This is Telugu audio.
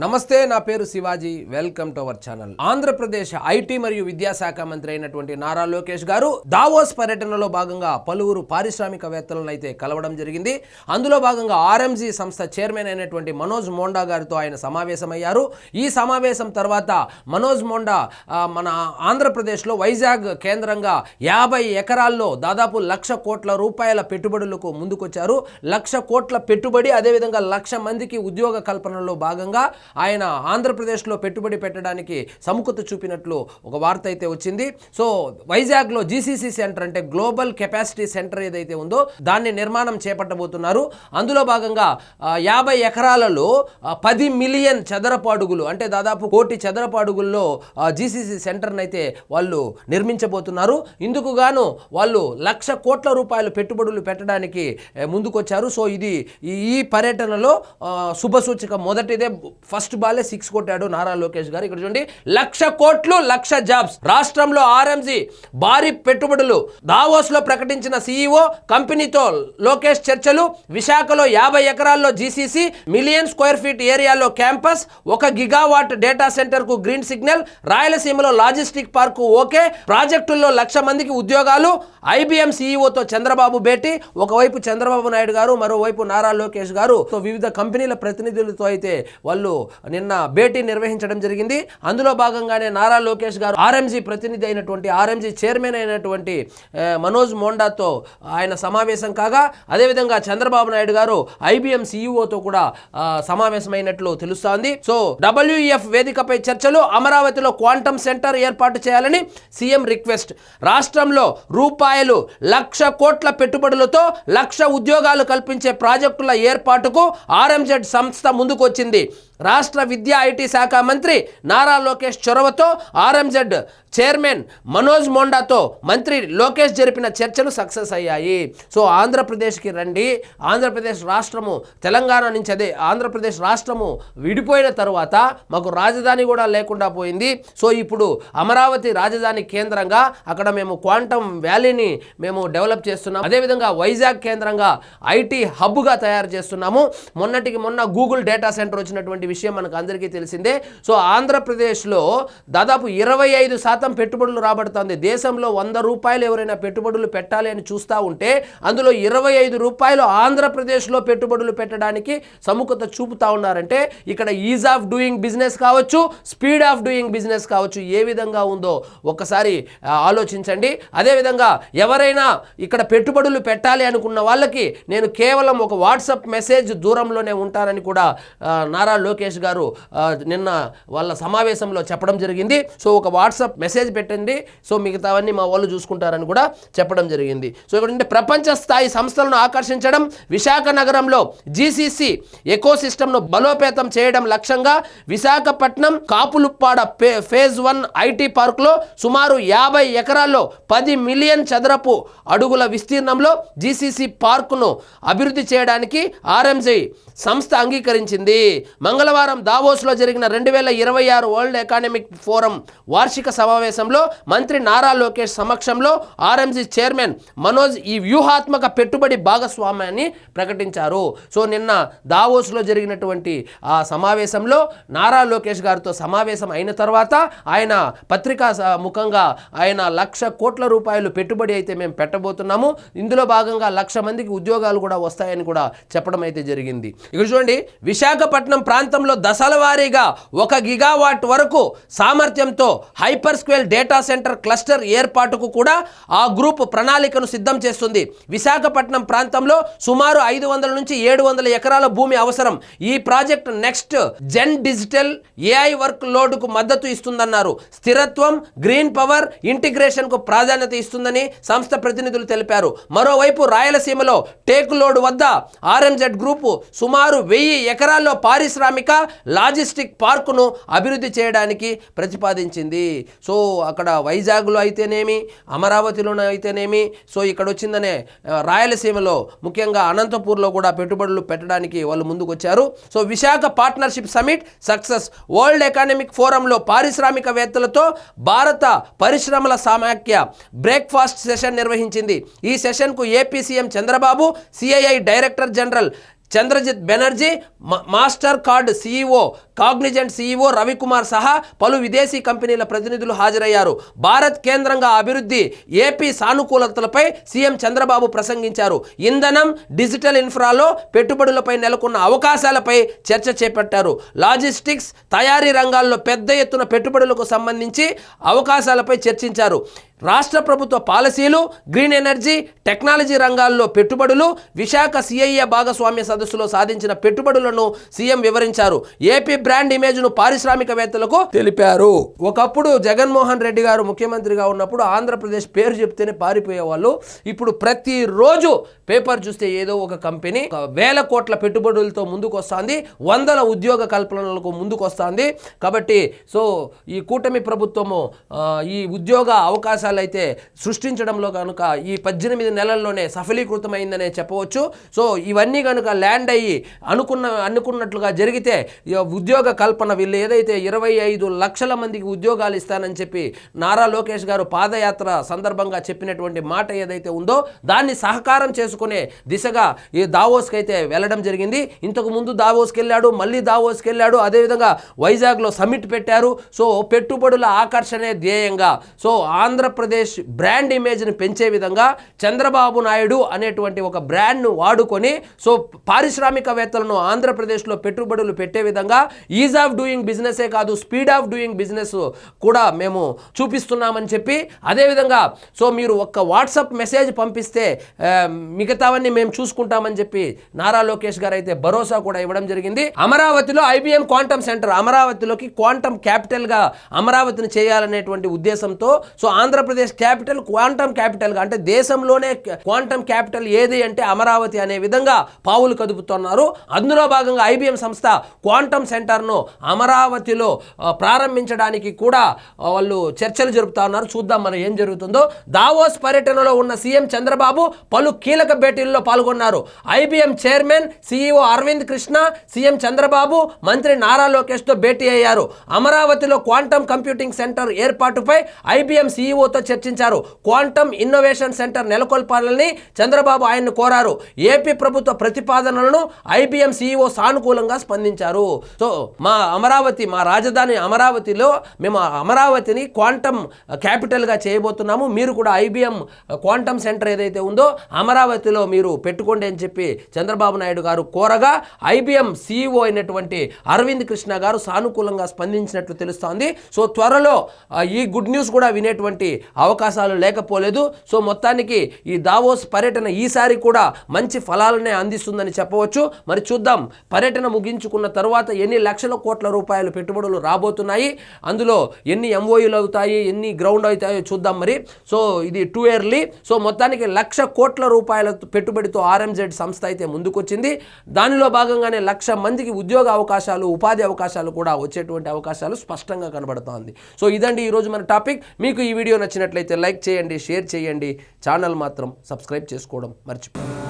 నమస్తే, నా పేరు Shivaji. Welcome to our channel. Andhra Pradesh IT మరియు విద్యాశాఖ మంత్రి అయినటువంటి నారా లోకేష్ గారు దావోస్ పర్యటనలో భాగంగా పలువురు పారిశ్రామికవేత్తలను అయితే కలవడం జరిగింది. అందులో భాగంగా ఆర్ఎంజీ సంస్థ చైర్మన్ అయినటువంటి మనోజ్ మోండా గారితో ఆయన సమావేశమయ్యారు. ఈ సమావేశం తర్వాత మనోజ్ మోండా మన ఆంధ్రప్రదేశ్లో వైజాగ్ కేంద్రంగా 50 ఎకరాల్లో దాదాపు 1,00,000 కోట్ల రూపాయల పెట్టుబడులకు ముందుకొచ్చారు. 1,00,000 కోట్ల పెట్టుబడి, అదేవిధంగా 1,00,000 మందికి ఉద్యోగ కల్పనలో భాగంగా ఆయన ఆంధ్రప్రదేశ్లో పెట్టుబడి పెట్టడానికి సముఖత చూపినట్లు ఒక వార్త అయితే వచ్చింది. సో వైజాగ్లో జీసీసీ సెంటర్ అంటే గ్లోబల్ కెపాసిటీ సెంటర్ ఏదైతే ఉందో దాన్ని నిర్మాణం చేపట్టబోతున్నారు. అందులో భాగంగా 50 ఎకరాలలో 10 మిలియన్ చదరపు అడుగులు అంటే దాదాపు 1 కోటి చదరపు అడుగుల్లో జీసీసీ సెంటర్ని అయితే వాళ్ళు నిర్మించబోతున్నారు. ఇందుకు గాను వాళ్ళు 1,00,000 కోట్ల రూపాయలు పెట్టుబడులు పెట్టడానికి ముందుకొచ్చారు. సో ఇది ఈ పర్యటనలో శుభసూచిక. మొదటిదే ఫస్ట్ బాలే 6 కొట్టాడు నారా లోకేష్ గారు. ఇక్కడ చూడండి, 1,00,000 కోట్లు 1,00,000 జాబ్స్. రాష్ట్రంలో ఆర్ఎంజీ భారీ పెట్టుబడులు. దావోస్లో ప్రకటించిన సీఈఓ కంపెనీతో లోకేష్ చర్చలు. విశాఖలో 50 ఎకరాల్లో జీసీసీ, మిలియన్ స్క్వేర్ ఫీట్ ఏరియాలో క్యాంపస్, 1 గిగావాట్ డేటా సెంటర్ కు గ్రీన్ సిగ్నల్. రాయలసీమలో లాజిస్టిక్ పార్కు ఓకే. ప్రాజెక్టుల్లో 1,00,000 మందికి ఉద్యోగాలు. ఐబీఎం సీఈఓతో చంద్రబాబు భేటీ. ఒకవైపు చంద్రబాబు నాయుడు గారు, మరోవైపు నారా లోకేష్ గారు వివిధ కంపెనీల ప్రతినిధులతో అయితే వాళ్ళు నిన్న భేటీ నిర్వహించడం జరిగింది. అందులో భాగంగానే నారా లోకేష్ గారు ఆర్ఎంజీ ప్రతినిధి అయినటువంటి ఆర్ఎంజీ చైర్మన్ అయినటువంటి మనోజ్ మోండాతో ఆయన సమావేశం కాగా, అదేవిధంగా చంద్రబాబు నాయుడు గారు ఐబీఎం సీఈఓతో కూడా సమావేశమైనట్లు తెలుస్తోంది. సో డబ్ల్యూఈఎఫ్ వేదికపై చర్చలు. అమరావతిలో క్వాంటమ్ సెంటర్ ఏర్పాటు చేయాలని సీఎం రిక్వెస్ట్. రాష్ట్రంలో రూపాయలు 1,00,000 కోట్ల పెట్టుబడులతో 1,00,000 ఉద్యోగాలు కల్పించే ప్రాజెక్టుల ఏర్పాటుకు ఆర్ఎంజెడ్ సంస్థ ముందుకొచ్చింది. రాష్ట్ర విద్యా ఐటీ శాఖ మంత్రి నారా లోకేష్ చొరవతో ఆర్ఎంజెడ్ చైర్మన్ మనోజ్ మోండాతో మంత్రి లోకేష్ జరిపిన చర్చలు సక్సెస్ అయ్యాయి. సో ఆంధ్రప్రదేశ్కి రండి. ఆంధ్రప్రదేశ్ రాష్ట్రము తెలంగాణ నుంచి ఆంధ్రప్రదేశ్ రాష్ట్రము విడిపోయిన తర్వాత మాకు రాజధాని కూడా లేకుండా పోయింది. సో ఇప్పుడు అమరావతి రాజధాని కేంద్రంగా అక్కడ మేము క్వాంటమ్ వ్యాలీని మేము డెవలప్ చేస్తున్నాము. అదేవిధంగా వైజాగ్ కేంద్రంగా ఐటీ హబ్గా తయారు చేస్తున్నాము. మొన్నటికి మొన్న గూగుల్ డేటా సెంటర్ వచ్చినటువంటి విషయం మనకు అందరికీ తెలిసిందే. సో ఆంధ్రప్రదేశ్లో దాదాపు 25% పెట్టుబడులు రాబడుతుంది. దేశంలో 100 రూపాయలు ఎవరైనా పెట్టుబడులు పెట్టాలి అని చూస్తూ ఉంటే అందులో 25 రూపాయలు ఆంధ్రప్రదేశ్లో పెట్టుబడులు పెట్టడానికి సముఖత చూపుతా ఉన్నారంటే ఇక్కడ ఈజ్ ఆఫ్ డూయింగ్ బిజినెస్ కావచ్చు, స్పీడ్ ఆఫ్ డూయింగ్ బిజినెస్ కావచ్చు, ఏ విధంగా ఉందో ఒక్కసారి ఆలోచించండి. అదేవిధంగా ఎవరైనా ఇక్కడ పెట్టుబడులు పెట్టాలి అనుకున్న వాళ్ళకి నేను కేవలం ఒక వాట్సాప్ మెసేజ్ దూరంలోనే ఉంటానని కూడా నారా లోకేష్ గారు నిన్న వాళ్ళ సమావేశంలో చెప్పడం జరిగింది. సో ఒక వాట్సాప్ మెసేజ్ పెట్టండి, సో మిగతావన్నీ మా వాళ్ళు చూసుకుంటారని కూడా చెప్పడం జరిగింది. సో ఇక్కడ ప్రపంచ స్థాయి సంస్థలను ఆకర్షించడం, విశాఖ నగరంలో జీసీసీ ఎకోసిస్టమ్ను బలోపేతం చేయడం లక్ష్యంగా విశాఖపట్నం కాపులుప్పాడ ఫేజ్ 1 ఐటీ పార్కులో సుమారు 50 ఎకరాల్లో 10 మిలియన్ చదరపు అడుగుల విస్తీర్ణంలో జీసీసీ పార్కును అభివృద్ధి చేయడానికి ఆర్ఎంజీ సంస్థ అంగీకరించింది. మంగళవారం దావోస్లో జరిగిన 2026 వరల్డ్ ఎకనామిక్ ఫోరం వార్షిక సమావేశంలో మంత్రి నారా లోకేష్ సమక్షంలో ఆర్ఎంజీ చైర్మన్ మనోజ్ ఈ వ్యూహాత్మక పెట్టుబడి భాగస్వామ్యాన్ని ప్రకటించారు. సో నిన్న దావోస్లో జరిగినటువంటి ఆ సమావేశంలో నారా లోకేష్ గారితో సమావేశం అయిన తర్వాత ఆయన పత్రికా ముఖంగా ఆయన 1,00,000 కోట్ల రూపాయలు పెట్టుబడి అయితే మేము పెట్టబోతున్నాము, ఇందులో భాగంగా 1,00,000 మందికి ఉద్యోగాలు కూడా వస్తాయని కూడా చెప్పడం అయితే జరిగింది. ఇక్కడ చూడండి, విశాఖపట్నం ప్రాంతంలో దశల వారీగా 1 గిగావాట్ వరకు సామర్థ్యంతో hyper scale data centre cluster ఏర్పాటుకు కూడా ఆ గ్రూప్ ప్రణాళికను సిద్ధం చేస్తుంది. విశాఖపట్నం ప్రాంతంలో సుమారు 500 నుంచి 700 ఎకరాల భూమి అవసరం. ఈ project next gen digital AI work లోడ్కు మద్దతు ఇస్తుందన్నారు. స్థిరత్వం, గ్రీన్ పవర్ ఇంటిగ్రేషన్ కు ప్రాధాన్యత ఇస్తుందని సంస్థ ప్రతినిధులు తెలిపారు. మరోవైపు రాయలసీమలో టేక్ లోడ్ వద్ద ఆర్ఎంజెడ్ గ్రూప్ సుమారు 1000 ఎకరాల్లో పారిశ్రామిక లాజిస్టిక్ పార్కును అభివృద్ధి చేయడానికి ప్రతిపాదించింది. సో అక్కడ వైజాగ్లో అయితేనేమి, అమరావతిలోనే అయితేనేమి, సో ఇక్కడ వచ్చిందనే రాయలసీమలో ముఖ్యంగా అనంతపూర్లో కూడా పెట్టుబడులు పెట్టడానికి వాళ్ళు ముందుకు వచ్చారు. So Visakha partnership summit success. World economic ఫోరంలో పారిశ్రామికవేత్తలతో భారత పరిశ్రమల సమాఖ్య బ్రేక్ఫాస్ట్ సెషన్ నిర్వహించింది. ఈ సెషన్కు AP CM Chandrababu, CII director general Chandrajit Banerjee, Mastercard CEO Cognizant CEO Ravikumar సహా పలు విదేశీ కంపెనీల ప్రతినిధులు హాజరయ్యారు. భారత్ కేంద్రంగా అభివృద్ధి, ఏపీ సానుకూలతలపై సీఎం చంద్రబాబు ప్రసంగించారు. ఇంధనం, డిజిటల్ ఇన్ఫ్రాలో పెట్టుబడులపై నెలకొన్న అవకాశాలపై చర్చ చేపట్టారు. లాజిస్టిక్స్, తయారీ రంగాల్లో పెద్ద ఎత్తున పెట్టుబడులకు సంబంధించి అవకాశాలపై చర్చించారు. రాష్ట్ర ప్రభుత్వ పాలసీలు, గ్రీన్ ఎనర్జీ, టెక్నాలజీ రంగాల్లో పెట్టుబడులు, విశాఖ సిఐఏ భాగస్వామ్య సదస్సులో సాధించిన పెట్టుబడులను సీఎం వివరించారు. ఏపీ బ్రాండ్ ఇమేజ్ను పారిశ్రామికవేత్తలకు తెలిపారు. ఒకప్పుడు జగన్మోహన్ రెడ్డి గారు ముఖ్యమంత్రిగా ఉన్నప్పుడు ఆంధ్రప్రదేశ్ పేరు చెప్తేనే పారిపోయేవాళ్ళు. ఇప్పుడు ప్రతిరోజు పేపర్ చూస్తే ఏదో ఒక కంపెనీ వేల కోట్ల పెట్టుబడులతో ముందుకు వస్తుంది, వందల ఉద్యోగ కల్పనలకు ముందుకు వస్తుంది. కాబట్టి ఈ కూటమి ప్రభుత్వము ఈ ఉద్యోగ అవకాశాలు అయితే సృష్టించడంలో కనుక ఈ 18 నెలల్లోనే సఫలీకృతమైందనే చెప్పవచ్చు. ఇవన్నీ కనుక ల్యాండ్ అయ్యి అనుకున్నట్లుగా జరిగితే ఉద్యోగ కల్పన వీళ్ళు ఏదైతే 25 లక్షల మందికి ఉద్యోగాలు ఇస్తానని చెప్పి నారా లోకేష్ గారు పాదయాత్ర సందర్భంగా చెప్పినటువంటి మాట ఏదైతే ఉందో దాన్ని సహకారం చేసుకునే దిశగా ఈ దావోస్కి అయితే వెళ్ళడం జరిగింది. ఇంతకు ముందు దావోస్కి వెళ్ళాడు, మళ్ళీ దావోస్కి వెళ్ళాడు. అదేవిధంగా వైజాగ్లో సమ్మిట్ పెట్టారు. పెట్టుబడుల ఆకర్షణే ధ్యేయంగా ఆంధ్రప్రదేశ్ బ్రాండ్ ఇమేజ్ని పెంచే విధంగా చంద్రబాబు నాయుడు అనేటువంటి ఒక బ్రాండ్ను వాడుకొని పారిశ్రామికవేత్తలను ఆంధ్రప్రదేశ్లో పెట్టుబడులు పెట్టే విధంగా ఈజ్ ఆఫ్ డూయింగ్ బిజినెసే కాదు, స్పీడ్ ఆఫ్ డూయింగ్ బిజినెస్ కూడా మేము చూపిస్తున్నామని చెప్పి, అదేవిధంగా మీరు ఒక్క వాట్సాప్ మెసేజ్ పంపిస్తే మిగతావన్నీ మేము చూసుకుంటామని చెప్పి నారా లోకేష్ గారు అయితే భరోసా కూడా ఇవ్వడం జరిగింది. అమరావతిలో ఐబీఎం క్వాంటమ్ సెంటర్, అమరావతిలోకి క్వాంటమ్ క్యాపిటల్గా అమరావతిని చేయాలనేటువంటి ఉద్దేశంతో ఆంధ్రప్రదేశ్ క్యాపిటల్ క్వాంటమ్ క్యాపిటల్గా, అంటే దేశంలోనే క్వాంటమ్ క్యాపిటల్ ఏది అంటే అమరావతి అనే విధంగా పావులు కదుపుతున్నారు. అందులో భాగంగా ఐబీఎం సంస్థ క్వాంటమ్ సెంటర్ను అమరావతిలో ప్రారంభించడానికి కూడా వాళ్ళు చర్చలు జరుపుతా ఉన్నారు. చూద్దాం మనం ఏం జరుగుతుందో. దావోస్ పర్యటనలో ఉన్న సీఎం చంద్రబాబు పలు కీలక భేటీల్లో పాల్గొన్నారు. IBM chairman CEO Arvind Krishna CM Chandrababu, మంత్రి నారా లోకేష్తో భేటీ అయ్యారు. అమరావతిలో క్వాంటమ్ కంప్యూటింగ్ సెంటర్ ఏర్పాటుపై ఐబీఎం సీఈఓతో చర్చించారు. క్వాంటమ్ ఇన్నోవేషన్ సెంటర్ నెలకొల్పాలని చంద్రబాబు ఆయన్ను కోరారు. ఏపీ ప్రభుత్వ ప్రతిపాదనలను ఐబీఎం సీఈఓ సానుకూలంగా స్పందించారు. మా అమరావతి, మా రాజధాని అమరావతిలో మేము అమరావతిని క్వాంటమ్ క్యాపిటల్గా చేయబోతున్నాము. మీరు కూడా ఐబీఎం క్వాంటమ్ సెంటర్ ఏదైతే ఉందో అమరావతిలో మీరు పెట్టుకోండి అని చెప్పి చంద్రబాబు నాయుడు గారు కోరగా ఐబీఎం సీఈఓ అయినటువంటి అరవింద్ కృష్ణ గారు సానుకూలంగా స్పందించినట్లు తెలుస్తోంది. త్వరలో ఈ గుడ్ న్యూస్ కూడా వినేటువంటి అవకాశాలు లేకపోలేదు. మొత్తానికి ఈ దావోస్ పర్యటన ఈసారి కూడా మంచి ఫలాలనే అందిస్తుందని చెప్పవచ్చు. మరి చూద్దాం పర్యటన ముగించుకున్న తర్వాత ఎన్ని లక్షల కోట్ల రూపాయలు పెట్టుబడులు రాబోతున్నాయి, అందులో ఎన్ని ఎంఓయూలు అవుతాయి, ఎన్ని గ్రౌండ్ అవుతాయో చూద్దాం. మరి ఇది టూ ఇయర్లీ. మొత్తానికి 1,00,000 కోట్ల రూపాయల పెట్టుబడితో ఆర్ఎంజెడ్ సంస్థ అయితే ముందుకొచ్చింది. దానిలో భాగంగానే 1,00,000 మందికి ఉద్యోగ అవకాశాలు, ఉపాధి అవకాశాలు కూడా వచ్చేటువంటి అవకాశాలు స్పష్టంగా కనబడుతోంది. ఇదండి ఈరోజు మన టాపిక్. మీకు ఈ వీడియో నచ్చినట్లయితే లైక్ చేయండి, షేర్ చేయండి, ఛానల్ మాత్రం సబ్స్క్రైబ్ చేసుకోవడం మర్చిపోండి.